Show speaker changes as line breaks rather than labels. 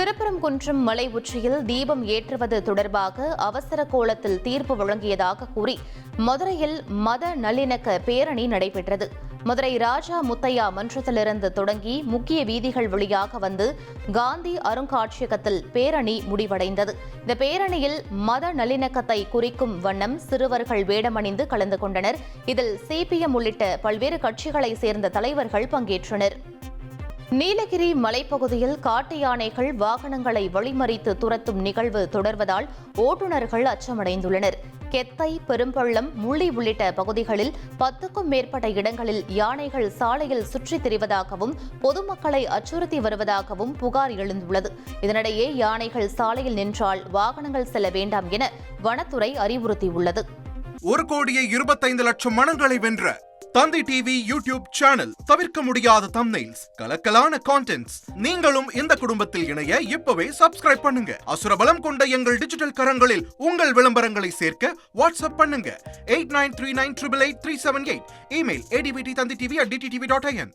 திருப்பரங்குன்றம் மலை உச்சியில் தீபம் ஏற்றுவது தொடர்பாக அவசர கோலத்தில் தீர்ப்பு வழங்கியதாக கூறி மதுரையில் மத நல்லிணக்க பேரணி நடைபெற்றது. மதுரை ராஜா முத்தையா மன்றத்திலிருந்து தொடங்கி முக்கிய வீதிகள் வழியாக வந்து காந்தி அருங்காட்சியகத்தில் பேரணி முடிவடைந்தது. இந்த பேரணியில் மத நல்லிணக்கத்தை குறிக்கும் வண்ணம் சிறுவர்கள் வேடமணிந்து கலந்து கொண்டனர். இதில் சிபிஎம் உள்ளிட்ட பல்வேறு கட்சிகளைச் சேர்ந்த தலைவர்கள் பங்கேற்றனர். நீலகிரி மலைப்பகுதியில் காட்டு யானைகள் வாகனங்களை வழிமறித்து துரத்தும் நிகழ்வு தொடர்வதால் ஓட்டுநர்கள் அச்சமடைந்துள்ளனர். கெத்தை, பெரும்பள்ளம், முள்ளி உள்ளிட்ட பகுதிகளில் 10க்கும் மேற்பட்ட இடங்களில் யானைகள் சாலையில் சுற்றித் திரிவதாகவும் பொதுமக்களை அச்சுறுத்தி வருவதாகவும் புகார் எழுந்துள்ளது. இதனிடையே யானைகள் சாலையில் நின்றால் வாகனங்கள் செல்ல வேண்டாம் என வனத்துறை அறிவுறுத்தியுள்ளது.
1,25,00,000 மனங்களை வென்ற தந்தி டிவி யூடியூப் சேனல். தவிர்க்க முடியாத தம்ப்நெயில்ஸ், கலக்கலான கான்டென்ட்ஸ். நீங்களும் இந்த குடும்பத்தில் இணைய இப்பவே சப்ஸ்கிரைப் பண்ணுங்க. அசுரபலம் கொண்ட எங்கள் டிஜிட்டல் கரங்களில் உங்கள் விளம்பரங்களை சேர்க்க வாட்ஸ்அப் பண்ணுங்க 8939888378. Email advttanditv@dttv.in.